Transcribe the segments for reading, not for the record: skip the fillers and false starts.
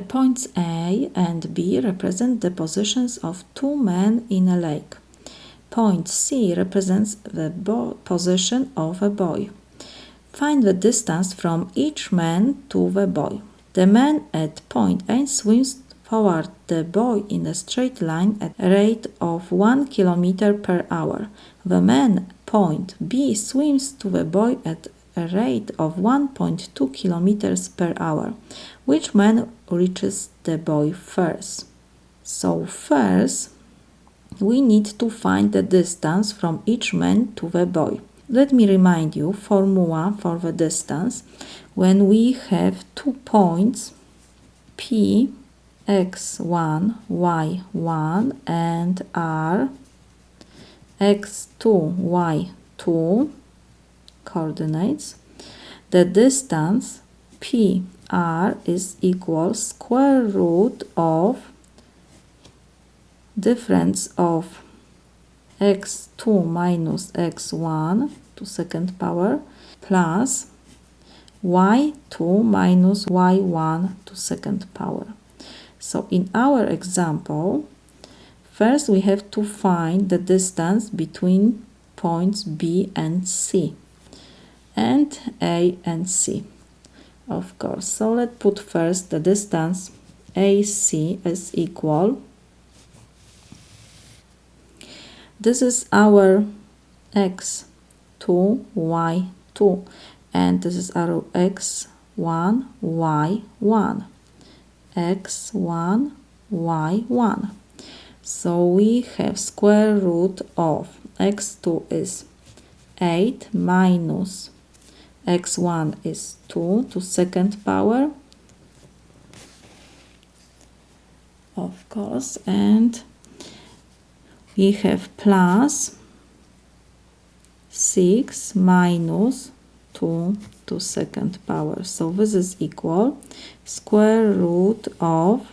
Points A and B represent the positions of two men in a lake. Point C represents the position of a boy. Find the distance from each man to the boy. The man at point A swims toward the boy in a straight line at a rate of 1 km per hour. The man point B swims to the boy at a rate of 1.2 km per hour. Which man reaches the boy first? So first, we need to find the distance from each man to the boy. Let me remind you formula for the distance. When we have 2 points P, x1, y1 and R, x2, y2 coordinates, the distance PR is equal square root of difference of x2 minus x1 to second power plus y2 minus y1 to second power. So in our example, first we have to find the distance between points B and C and A and C, of course. So let's put first the distance AC is equal. This is our x2, y2, and this is our x1, y1, x1, y1. So we have square root of x2 is 8 minus x1 is 2 to second power, of course, and we have plus 6 minus 2 to second power. So this is equal square root of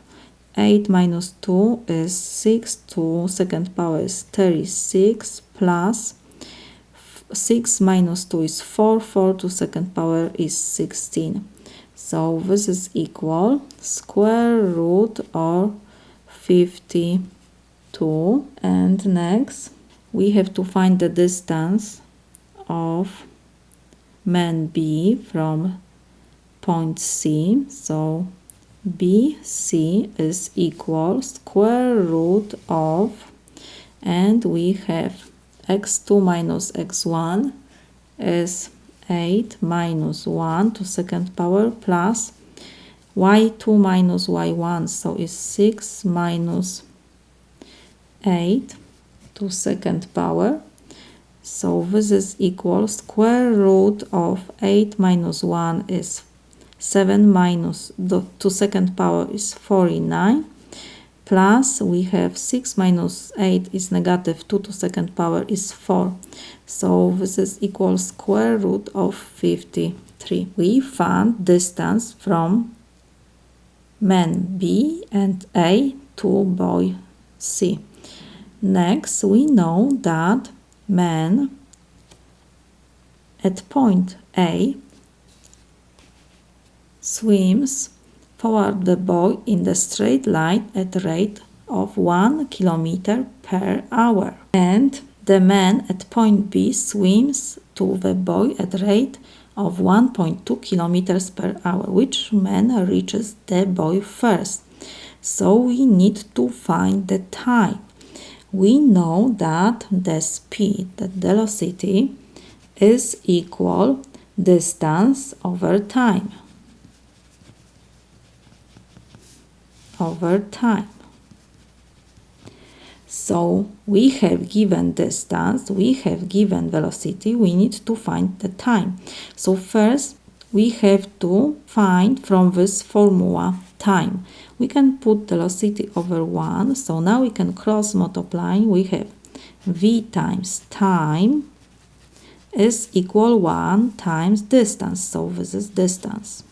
8 minus 2 is 6 to second power is 36 plus 6 minus 2 is 4, 4 to second power is 16. So this is equal square root of 52. And next we have to find the distance of man B from point C. So BC is equal square root of, and we have x2 minus x1 is 8 minus 1 to second power plus y2 minus y1, so is 6 minus 8 to second power. So this is equal square root of 8 minus 1 is 7 minus the to second power is 49 plus we have 6 minus 8 is negative 2 to second power is 4. So this is equal square root of 53. We found distance from man B and A to boy C. Next, we know that man at point A swims toward the boy in the straight line at a rate of 1 km per hour. And the man at point B swims to the boy at a rate of 1.2 km per hour. Which man reaches the boy first? So we need to find the time. We know that the speed, the velocity, is equal distance over time. So we have given distance, we have given velocity, we need to find the time. So first we have to find from this formula time. We can put velocity over 1, so now we can cross multiply. We have v times time is equal 1 times distance, so this is distance.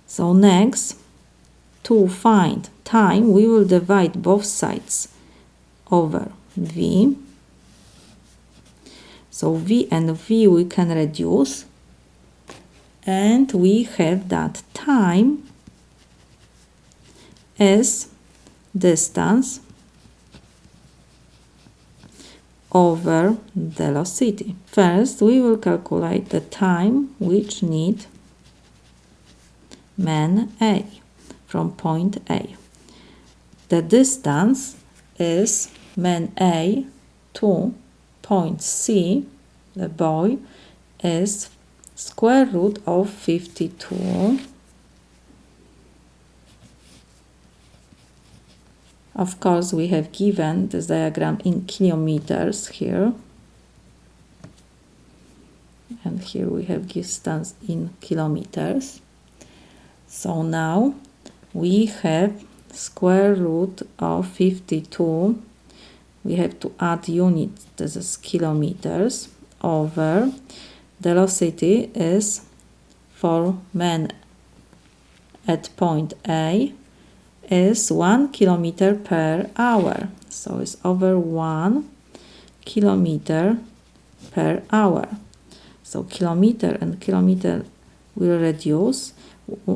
So next, to find time, we will divide both sides over v. So v and v we can reduce, And we have that time is distance over velocity. First, we will calculate the time which need man A from point A. The distance is man A to point C, the boy, is square root of 52. Of course, we have given this diagram in kilometers here. And here we have distance in kilometers. So now we have square root of 52. We have to add units, this is kilometers, over velocity is for man at point A is 1 kilometer per hour. So it's over 1 kilometer per hour. So kilometer and kilometer will reduce.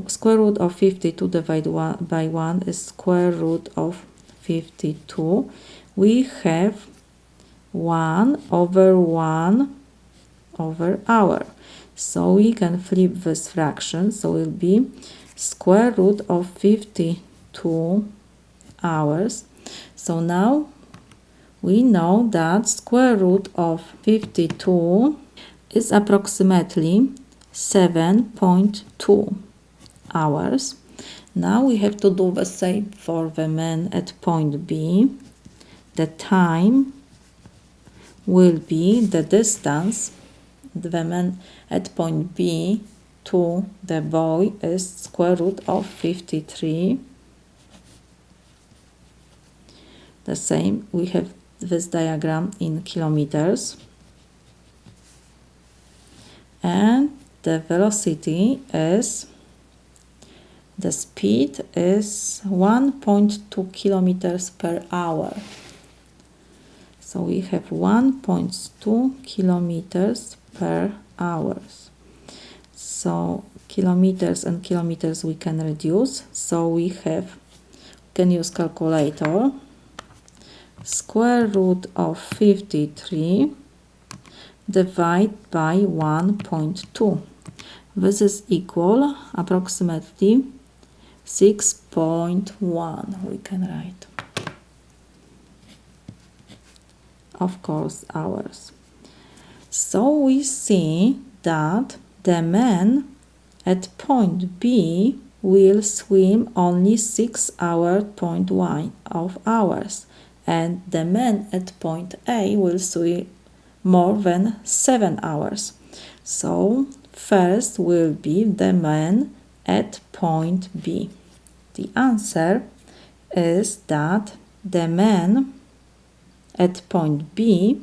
Square root of 52 divided by 1 is square root of 52. We have 1 over hour. So we can flip this fraction. So it will be square root of 52 hours. So now we know that square root of 52 is approximately 7.2 hours. Now we have to do the same for the man at point B. The time will be the distance the man at point B to the boy is square root of 53. The same, we have this diagram in kilometers. And the velocity is, the speed is 1.2 kilometers per hour. So we have 1.2 kilometers per hour. So kilometers and kilometers we can reduce. So we can use calculator. Square root of 53 divided by 1.2. This is equal approximately 6.1 we can write. Of course, hours. So we see that the man at point B will swim only 6 hours, 0.1 of hours, and the man at point A will swim more than 7 hours. So first will be the man at point B. The answer is that the man at point B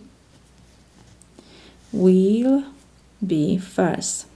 will be first.